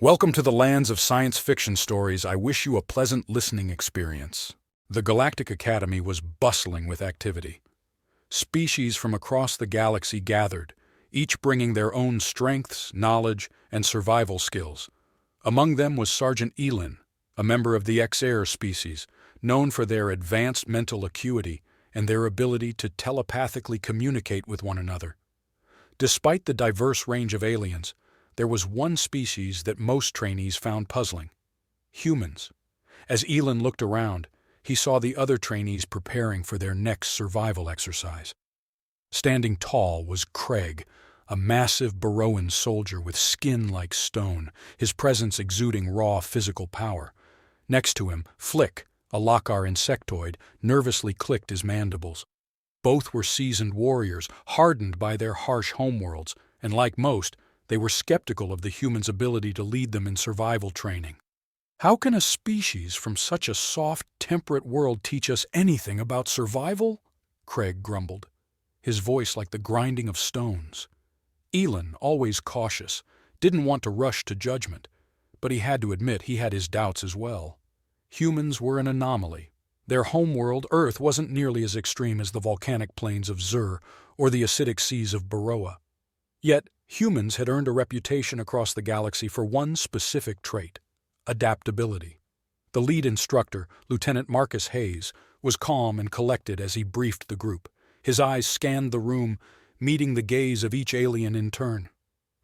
Welcome to the lands of science fiction stories. I wish you a pleasant listening experience. The Galactic Academy was bustling with activity. Species from across the galaxy gathered, each bringing their own strengths, knowledge, and survival skills. Among them was Sergeant Elin, a member of the X-Air species, known for their advanced mental acuity and their ability to telepathically communicate with one another. Despite the diverse range of aliens, there was one species that most trainees found puzzling: humans. As Elin looked around, he saw the other trainees preparing for their next survival exercise. Standing tall was Craig, a massive Baroan soldier with skin like stone, his presence exuding raw physical power. Next to him, Flick, a Lockar insectoid, nervously clicked his mandibles. Both were seasoned warriors, hardened by their harsh homeworlds, and like most, they were skeptical of the humans' ability to lead them in survival training. How can a species from such a soft, temperate world teach us anything about survival? Craig grumbled, his voice like the grinding of stones. Elin, always cautious, didn't want to rush to judgment, but he had to admit he had his doubts as well. Humans were an anomaly. Their homeworld, Earth, wasn't nearly as extreme as the volcanic plains of Zur or the acidic seas of Baroa. Yet, humans had earned a reputation across the galaxy for one specific trait: adaptability. The lead instructor, Lieutenant Marcus Hayes, was calm and collected as he briefed the group. His eyes scanned the room, meeting the gaze of each alien in turn.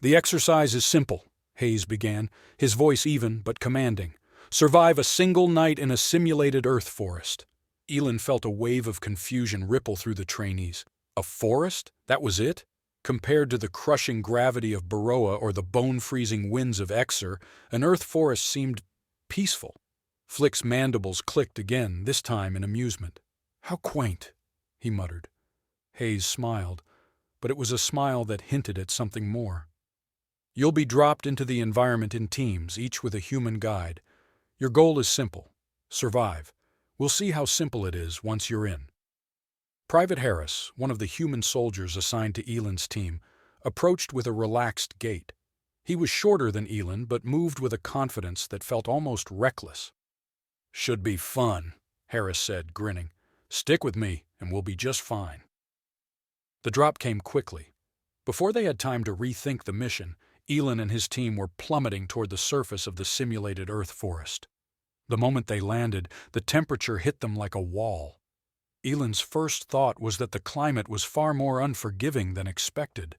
"The exercise is simple," Hayes began, his voice even but commanding. "Survive a single night in a simulated Earth forest." Elin felt a wave of confusion ripple through the trainees. A forest? That was it? Compared to the crushing gravity of Baroa or the bone-freezing winds of Exer, an Earth forest seemed peaceful. Flick's mandibles clicked again, this time in amusement. "How quaint," he muttered. Hayes smiled, but it was a smile that hinted at something more. "You'll be dropped into the environment in teams, each with a human guide. Your goal is simple: survive. We'll see how simple it is once you're in." Private Harris, one of the human soldiers assigned to Elin's team, approached with a relaxed gait. He was shorter than Elin, but moved with a confidence that felt almost reckless. "Should be fun," Harris said, grinning. "Stick with me, and we'll be just fine." The drop came quickly. Before they had time to rethink the mission, Elin and his team were plummeting toward the surface of the simulated Earth forest. The moment they landed, the temperature hit them like a wall. Elin's first thought was that the climate was far more unforgiving than expected.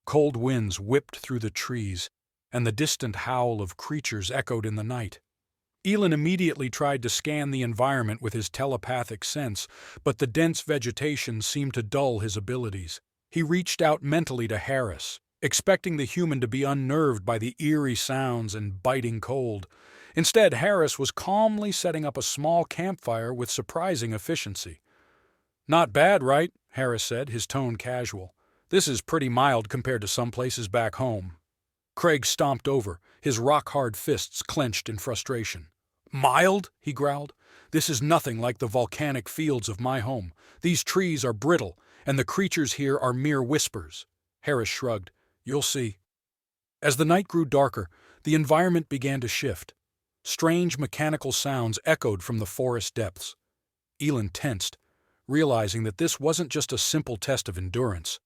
Cold winds whipped through the trees, and the distant howl of creatures echoed in the night. Elin immediately tried to scan the environment with his telepathic sense, but the dense vegetation seemed to dull his abilities. He reached out mentally to Harris, expecting the human to be unnerved by the eerie sounds and biting cold. Instead, Harris was calmly setting up a small campfire with surprising efficiency. "Not bad, right?" Harris said, his tone casual. "This is pretty mild compared to some places back home." Craig stomped over, his rock-hard fists clenched in frustration. "Mild?" he growled. "This is nothing like the volcanic fields of my home. These trees are brittle, and the creatures here are mere whispers." Harris shrugged. "You'll see." As the night grew darker, the environment began to shift. Strange mechanical sounds echoed from the forest depths. Elin tensed, realizing that this wasn't just a simple test of endurance.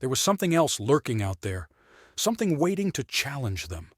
There was something else lurking out there, something waiting to challenge them.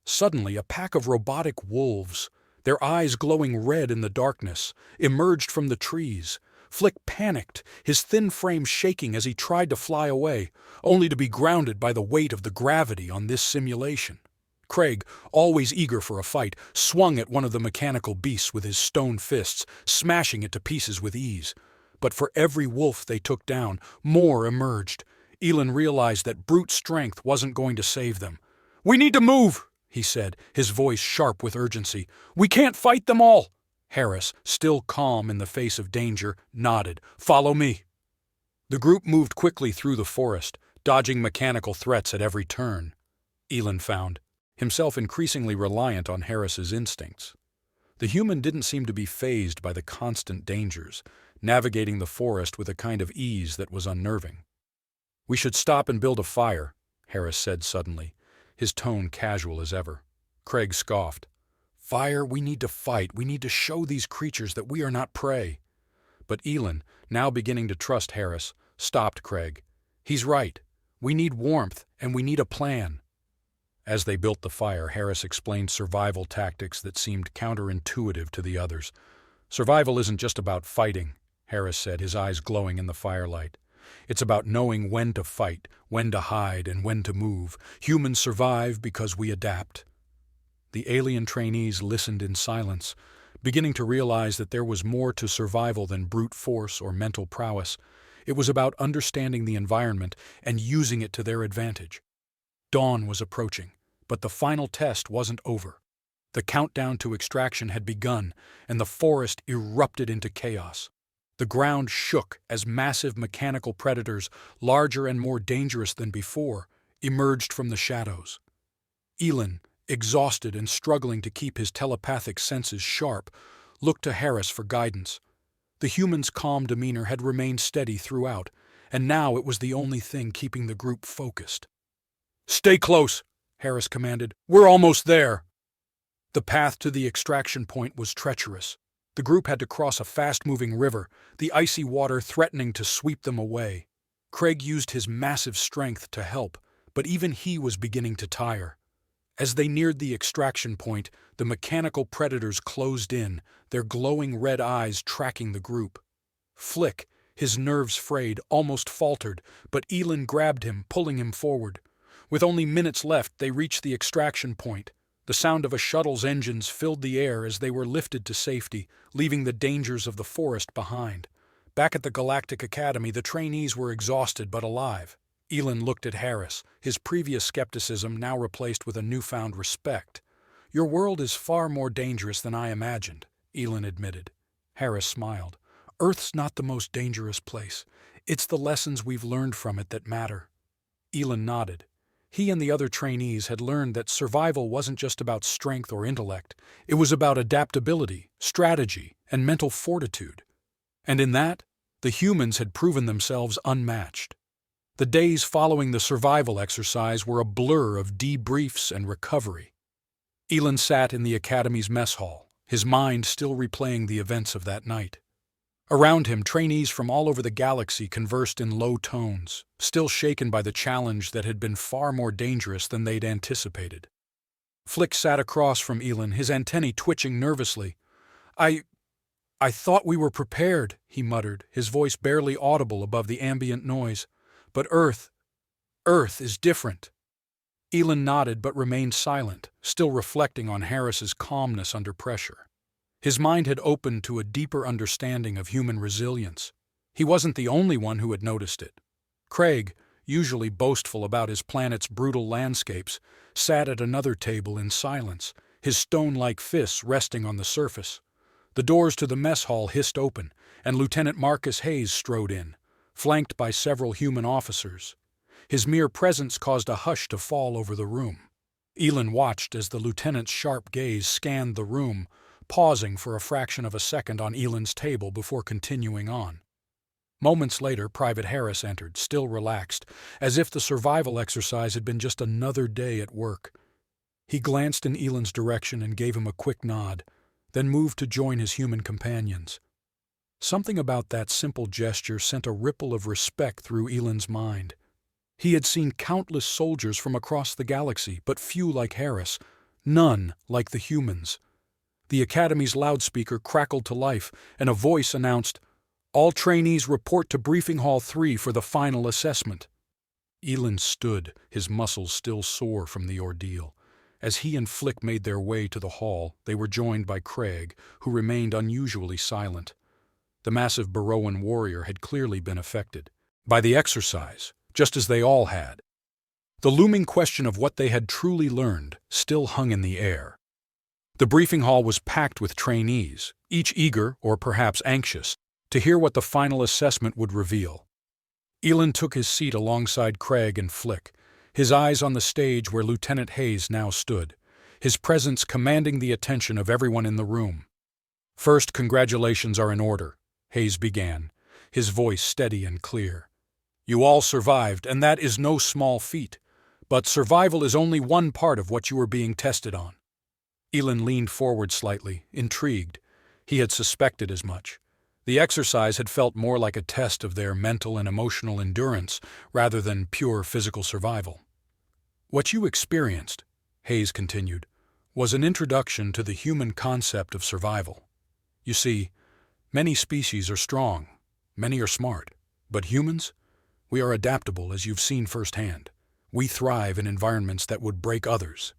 Suddenly, a pack of robotic wolves, their eyes glowing red in the darkness, emerged from the trees. Flick panicked, his thin frame shaking as he tried to fly away, only to be grounded by the weight of the gravity on this simulation. Craig, always eager for a fight, swung at one of the mechanical beasts with his stone fists, smashing it to pieces with ease. But for every wolf they took down, more emerged. Elin realized that brute strength wasn't going to save them. "We need to move," he said, his voice sharp with urgency. "We can't fight them all." Harris, still calm in the face of danger, nodded. "Follow me." The group moved quickly through the forest, dodging mechanical threats at every turn. Elin found himself increasingly reliant on Harris's instincts. The human didn't seem to be fazed by the constant dangers, navigating the forest with a kind of ease that was unnerving. "We should stop and build a fire," Harris said suddenly. his tone casual as ever. Craig scoffed. "Fire, we need to fight. We need to show these creatures that we are not prey." But Elin, now beginning to trust Harris, stopped Craig. "He's right. We need warmth, and we need a plan." As they built the fire, Harris explained survival tactics that seemed counterintuitive to the others. "Survival isn't just about fighting," Harris said, his eyes glowing in the firelight. "It's about knowing when to fight, when to hide, and when to move. Humans survive because we adapt." The alien trainees listened in silence, beginning to realize that there was more to survival than brute force or mental prowess. It was about understanding the environment and using it to their advantage. Dawn was approaching, but the final test wasn't over. The countdown to extraction had begun, and the forest erupted into chaos. The ground shook as massive mechanical predators, larger and more dangerous than before, emerged from the shadows. Elin, exhausted and struggling to keep his telepathic senses sharp, looked to Harris for guidance. The human's calm demeanor had remained steady throughout, and now it was the only thing keeping the group focused. "Stay close," Harris commanded. "We're almost there." The path to the extraction point was treacherous. The group had to cross a fast-moving river, the icy water threatening to sweep them away. Craig used his massive strength to help, but even he was beginning to tire. As they neared the extraction point, the mechanical predators closed in, their glowing red eyes tracking the group. Flick, his nerves frayed, almost faltered, but Elin grabbed him, pulling him forward. With only minutes left, they reached the extraction point. The sound of a shuttle's engines filled the air as they were lifted to safety, leaving the dangers of the forest behind. Back at the Galactic Academy, the trainees were exhausted but alive. Elin looked at Harris, his previous skepticism now replaced with a newfound respect. "Your world is far more dangerous than I imagined," Elin admitted. Harris smiled. "Earth's not the most dangerous place. It's the lessons we've learned from it that matter." Elin nodded. He and the other trainees had learned that survival wasn't just about strength or intellect. It was about adaptability, strategy, and mental fortitude. And in that, the humans had proven themselves unmatched. The days following the survival exercise were a blur of debriefs and recovery. Elin sat in the Academy's mess hall, his mind still replaying the events of that night. Around him, trainees from all over the galaxy conversed in low tones, still shaken by the challenge that had been far more dangerous than they'd anticipated. Flick sat across from Elin, his antennae twitching nervously. I thought we were prepared," he muttered, his voice barely audible above the ambient noise. "But Earth is different." Elin nodded but remained silent, still reflecting on Harris's calmness under pressure. His mind had opened to a deeper understanding of human resilience. He wasn't the only one who had noticed it. Craig, usually boastful about his planet's brutal landscapes, sat at another table in silence, his stone-like fists resting on the surface. The doors to the mess hall hissed open, and Lieutenant Marcus Hayes strode in, flanked by several human officers. His mere presence caused a hush to fall over the room. Elin watched as the lieutenant's sharp gaze scanned the room, pausing for a fraction of a second on Elin's table before continuing on. Moments later, Private Harris entered, still relaxed, as if the survival exercise had been just another day at work. He glanced in Elin's direction and gave him a quick nod, then moved to join his human companions. Something about that simple gesture sent a ripple of respect through Elin's mind. He had seen countless soldiers from across the galaxy, but few like Harris, none like the humans. The Academy's loudspeaker crackled to life, and a voice announced, "All trainees report to Briefing Hall 3 for the final assessment." Elin stood, his muscles still sore from the ordeal. As he and Flick made their way to the hall, they were joined by Craig, who remained unusually silent. The massive Baroan warrior had clearly been affected by the exercise, just as they all had. The looming question of what they had truly learned still hung in the air. The briefing hall was packed with trainees, each eager, or perhaps anxious, to hear what the final assessment would reveal. Elin took his seat alongside Craig and Flick, his eyes on the stage where Lieutenant Hayes now stood, his presence commanding the attention of everyone in the room. "First, congratulations are in order," Hayes began, his voice steady and clear. "You all survived, and that is no small feat. But survival is only one part of what you are being tested on. Elin leaned forward slightly, intrigued. He had suspected as much. The exercise had felt more like a test of their mental and emotional endurance rather than pure physical survival. What you experienced, Hayes continued, was an introduction to the human concept of survival. You see, many species are strong, many are smart, but humans, we are adaptable, as you've seen firsthand. We thrive in environments that would break others.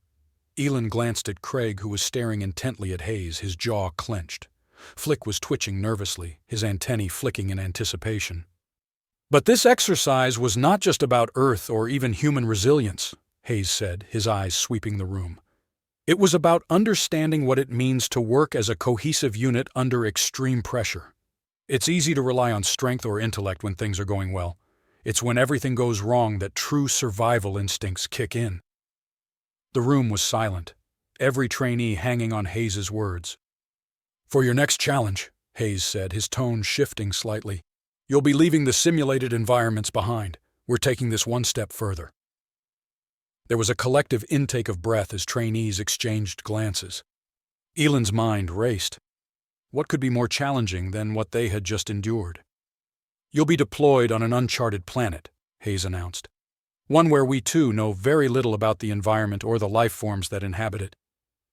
Elin glanced at Craig, who was staring intently at Hayes, his jaw clenched. Flick was twitching nervously, his antennae flicking in anticipation. But this exercise was not just about Earth or even human resilience, Hayes said, his eyes sweeping the room. It was about understanding what it means to work as a cohesive unit under extreme pressure. It's easy to rely on strength or intellect when things are going well. It's when everything goes wrong that true survival instincts kick in. The room was silent, every trainee hanging on Hayes's words. For your next challenge, Hayes said, his tone shifting slightly, you'll be leaving the simulated environments behind. We're taking this one step further. There was a collective intake of breath as trainees exchanged glances. Elin's mind raced. What could be more challenging than what they had just endured? You'll be deployed on an uncharted planet, Hayes announced. One where we too know very little about the environment or the life forms that inhabit it.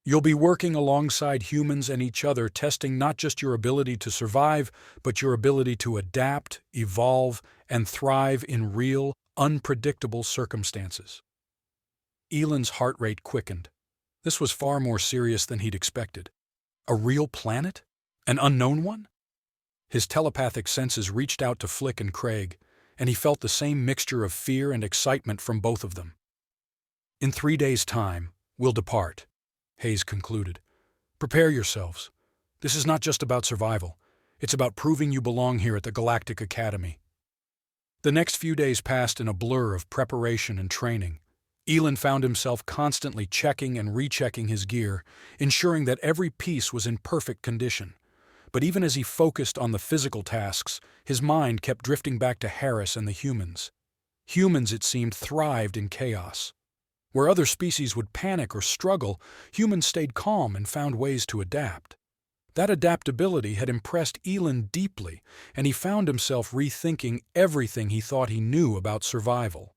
You'll be working alongside humans and each other, testing not just your ability to survive, but your ability to adapt, evolve, and thrive in real, unpredictable circumstances. Elin's heart rate quickened. This was far more serious than he'd expected. A real planet? An unknown one? His telepathic senses reached out to Flick and Craig, and he felt the same mixture of fear and excitement from both of them. In 3 days' time, we'll depart, Hayes concluded. Prepare yourselves. This is not just about survival. It's about proving you belong here at the Galactic Academy. The next few days passed in a blur of preparation and training. Elin found himself constantly checking and rechecking his gear, ensuring that every piece was in perfect condition. But even as he focused on the physical tasks, his mind kept drifting back to Harris and the humans. Humans, it seemed, thrived in chaos. Where other species would panic or struggle, humans stayed calm and found ways to adapt. That adaptability had impressed Elin deeply, and he found himself rethinking everything he thought he knew about survival.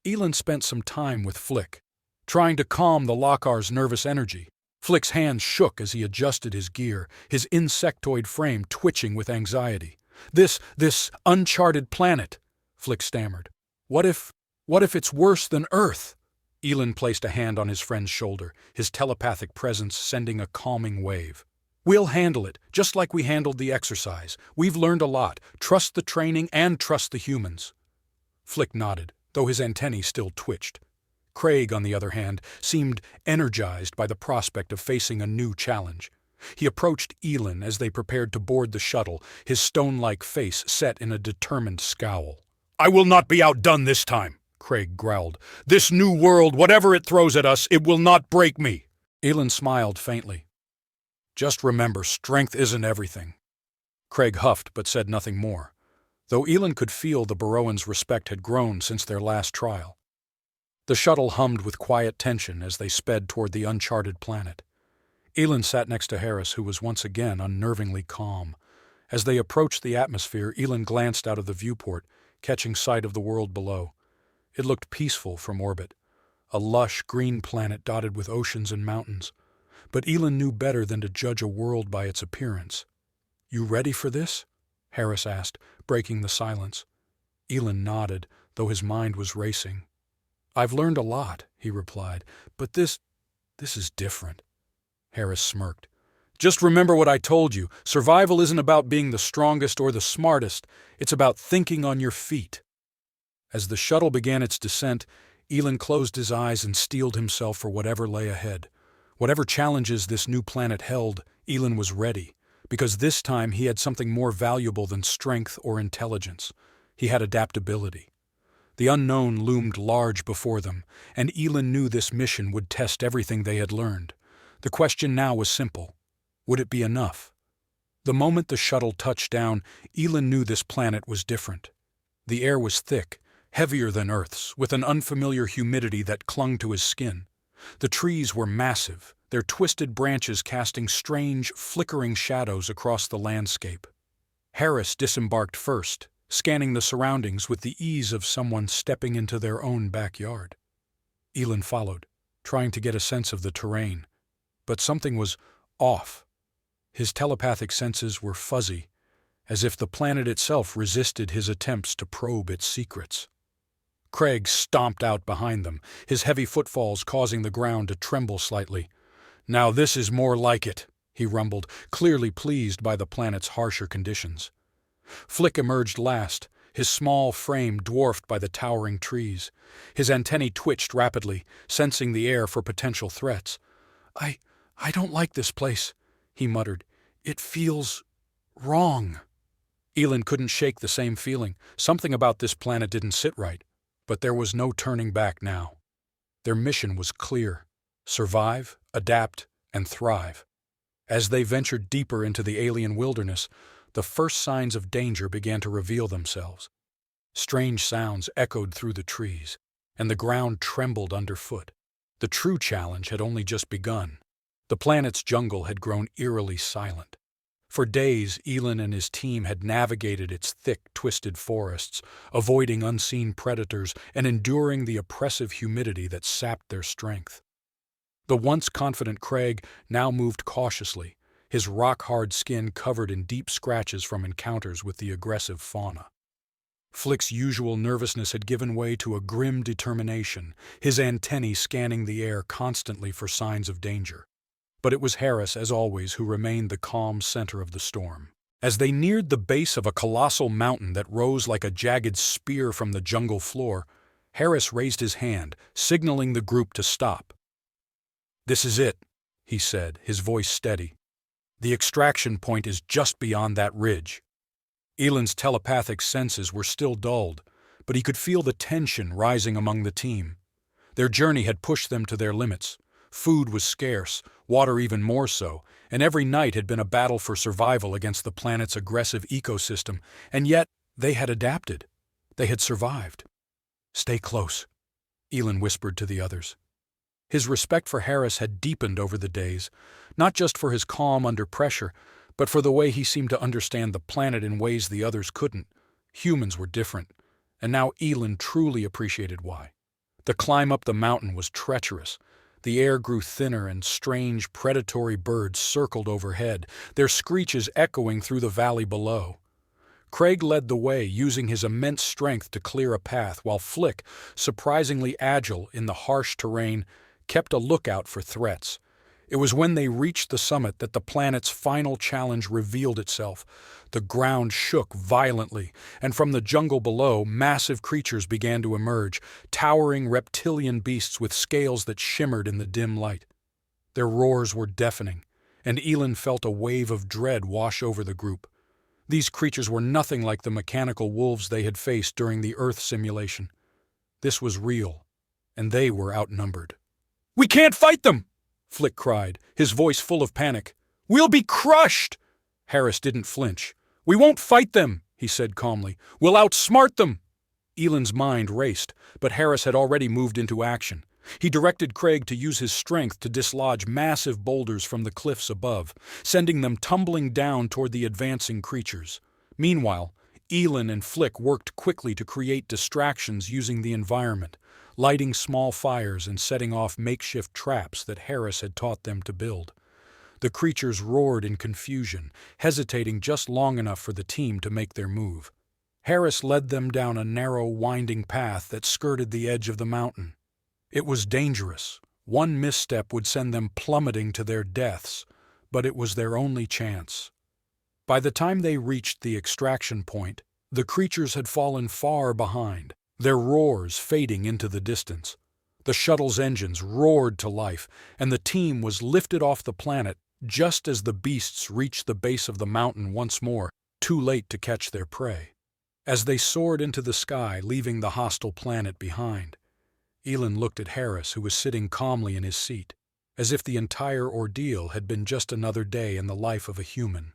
Elin spent some time with Flick, trying to calm the Lockar's nervous energy. Flick's hands shook as he adjusted his gear, his insectoid frame twitching with anxiety. This uncharted planet, Flick stammered. What if it's worse than Earth? Elin placed a hand on his friend's shoulder, his telepathic presence sending a calming wave. We'll handle it, just like we handled the exercise. We've learned a lot. Trust the training and trust the humans. Flick nodded, though his antennae still twitched. Craig, on the other hand, seemed energized by the prospect of facing a new challenge. He approached Elin as they prepared to board the shuttle, his stone-like face set in a determined scowl. I will not be outdone this time, Craig growled. This new world, whatever it throws at us, it will not break me. Elin smiled faintly. Just remember, strength isn't everything. Craig huffed but said nothing more, though Elin could feel the Baroans' respect had grown since their last trial. The shuttle hummed with quiet tension as they sped toward the uncharted planet. Elin sat next to Harris, who was once again unnervingly calm. As they approached the atmosphere, Elin glanced out of the viewport, catching sight of the world below. It looked peaceful from orbit, a lush green planet dotted with oceans and mountains. But Elin knew better than to judge a world by its appearance. You ready for this? Harris asked, breaking the silence. Elin nodded, though his mind was racing. I've learned a lot, he replied, but this is different. Harris smirked. Just remember what I told you. Survival isn't about being the strongest or the smartest. It's about thinking on your feet. As the shuttle began its descent, Elin closed his eyes and steeled himself for whatever lay ahead. Whatever challenges this new planet held, Elin was ready, because this time he had something more valuable than strength or intelligence. He had adaptability. The unknown loomed large before them, and Elin knew this mission would test everything they had learned. The question now was simple. Would it be enough? The moment the shuttle touched down, Elin knew this planet was different. The air was thick, heavier than Earth's, with an unfamiliar humidity that clung to his skin. The trees were massive, their twisted branches casting strange, flickering shadows across the landscape. Harris disembarked first, scanning the surroundings with the ease of someone stepping into their own backyard. Elin followed, trying to get a sense of the terrain. But something was off. His telepathic senses were fuzzy, as if the planet itself resisted his attempts to probe its secrets. Craig stomped out behind them, his heavy footfalls causing the ground to tremble slightly. "Now this is more like it," he rumbled, clearly pleased by the planet's harsher conditions. Flick emerged last, his small frame dwarfed by the towering trees. His antennae twitched rapidly, sensing the air for potential threats. I don't like this place," he muttered. "It feels wrong." Elin couldn't shake the same feeling. Something about this planet didn't sit right. But there was no turning back now. Their mission was clear: survive, adapt, and thrive. As they ventured deeper into the alien wilderness, the first signs of danger began to reveal themselves. Strange sounds echoed through the trees, and the ground trembled underfoot. The true challenge had only just begun. The planet's jungle had grown eerily silent. For days, Elin and his team had navigated its thick, twisted forests, avoiding unseen predators and enduring the oppressive humidity that sapped their strength. The once confident Craig now moved cautiously, his rock-hard skin covered in deep scratches from encounters with the aggressive fauna. Flick's usual nervousness had given way to a grim determination, his antennae scanning the air constantly for signs of danger. But it was Harris, as always, who remained the calm center of the storm. As they neared the base of a colossal mountain that rose like a jagged spear from the jungle floor, Harris raised his hand, signaling the group to stop. "This is it," he said, his voice steady. "The extraction point is just beyond that ridge." Elin's telepathic senses were still dulled, but he could feel the tension rising among the team. Their journey had pushed them to their limits. Food was scarce, water even more so, and every night had been a battle for survival against the planet's aggressive ecosystem, and yet they had adapted. They had survived. "Stay close," Elin whispered to the others. His respect for Harris had deepened over the days, not just for his calm under pressure, but for the way he seemed to understand the planet in ways the others couldn't. Humans were different, and now Elin truly appreciated why. The climb up the mountain was treacherous. The air grew thinner and strange, predatory birds circled overhead, their screeches echoing through the valley below. Craig led the way, using his immense strength to clear a path, while Flick, surprisingly agile in the harsh terrain, kept a lookout for threats. It was when they reached the summit that the planet's final challenge revealed itself. The ground shook violently, and from the jungle below, massive creatures began to emerge, towering reptilian beasts with scales that shimmered in the dim light. Their roars were deafening, and Elin felt a wave of dread wash over the group. These creatures were nothing like the mechanical wolves they had faced during the Earth simulation. This was real, and they were outnumbered. "We can't fight them!" Flick cried, his voice full of panic. "We'll be crushed!" Harris didn't flinch. "We won't fight them," he said calmly. "We'll outsmart them." Elin's mind raced, but Harris had already moved into action. He directed Craig to use his strength to dislodge massive boulders from the cliffs above, sending them tumbling down toward the advancing creatures. Meanwhile, Elin and Flick worked quickly to create distractions using the environment, lighting small fires and setting off makeshift traps that Harris had taught them to build. The creatures roared in confusion, hesitating just long enough for the team to make their move. Harris led them down a narrow, winding path that skirted the edge of the mountain. It was dangerous. One misstep would send them plummeting to their deaths, but it was their only chance. By the time they reached the extraction point, the creatures had fallen far behind, their roars fading into the distance. The shuttle's engines roared to life, and the team was lifted off the planet just as the beasts reached the base of the mountain once more, too late to catch their prey. As they soared into the sky, leaving the hostile planet behind, Elin looked at Harris, who was sitting calmly in his seat, as if the entire ordeal had been just another day in the life of a human.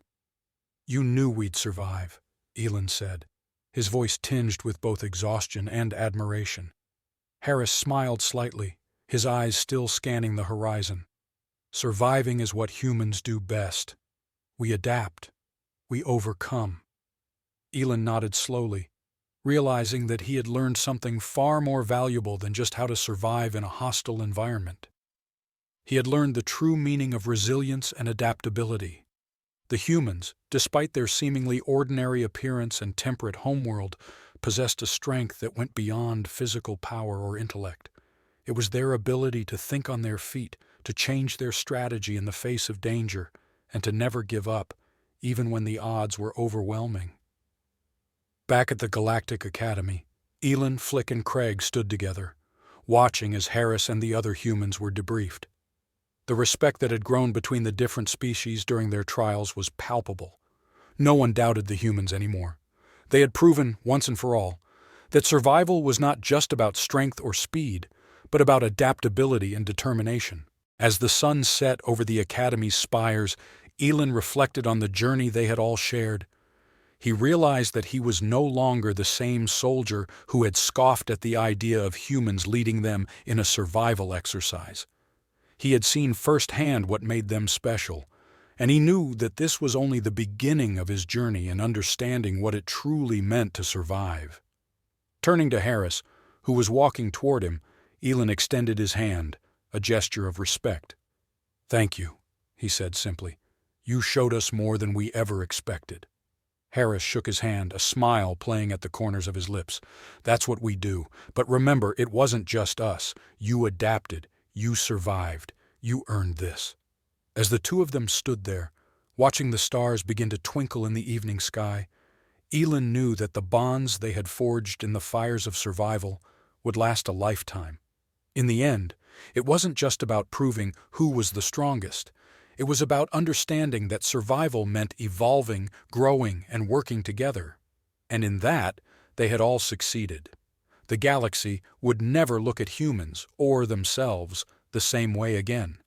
"You knew we'd survive," Elin said. his voice tinged with both exhaustion and admiration. Harris smiled slightly, his eyes still scanning the horizon. Surviving is what humans do best. We adapt. We overcome. Elin nodded slowly, realizing that he had learned something far more valuable than just how to survive in a hostile environment. He had learned the true meaning of resilience and adaptability. The humans, despite their seemingly ordinary appearance and temperate homeworld, possessed a strength that went beyond physical power or intellect. It was their ability to think on their feet, to change their strategy in the face of danger, and to never give up, even when the odds were overwhelming. Back at the Galactic Academy, Elin, Flick, and Craig stood together, watching as Harris and the other humans were debriefed. The respect that had grown between the different species during their trials was palpable. No one doubted the humans anymore. They had proven, once and for all, that survival was not just about strength or speed, but about adaptability and determination. As the sun set over the Academy's spires, Elin reflected on the journey they had all shared. He realized that he was no longer the same soldier who had scoffed at the idea of humans leading them in a survival exercise. He had seen firsthand what made them special, and he knew that this was only the beginning of his journey in understanding what it truly meant to survive. Turning to Harris, who was walking toward him, Elin extended his hand, a gesture of respect. "Thank you," he said simply. "You showed us more than we ever expected." Harris shook his hand, a smile playing at the corners of his lips. "That's what we do. But remember, it wasn't just us. You adapted. You survived. You earned this." As the two of them stood there, watching the stars begin to twinkle in the evening sky, Elin knew that the bonds they had forged in the fires of survival would last a lifetime. In the end, it wasn't just about proving who was the strongest. It was about understanding that survival meant evolving, growing, and working together. And in that, they had all succeeded. The galaxy would never look at humans, or themselves, the same way again.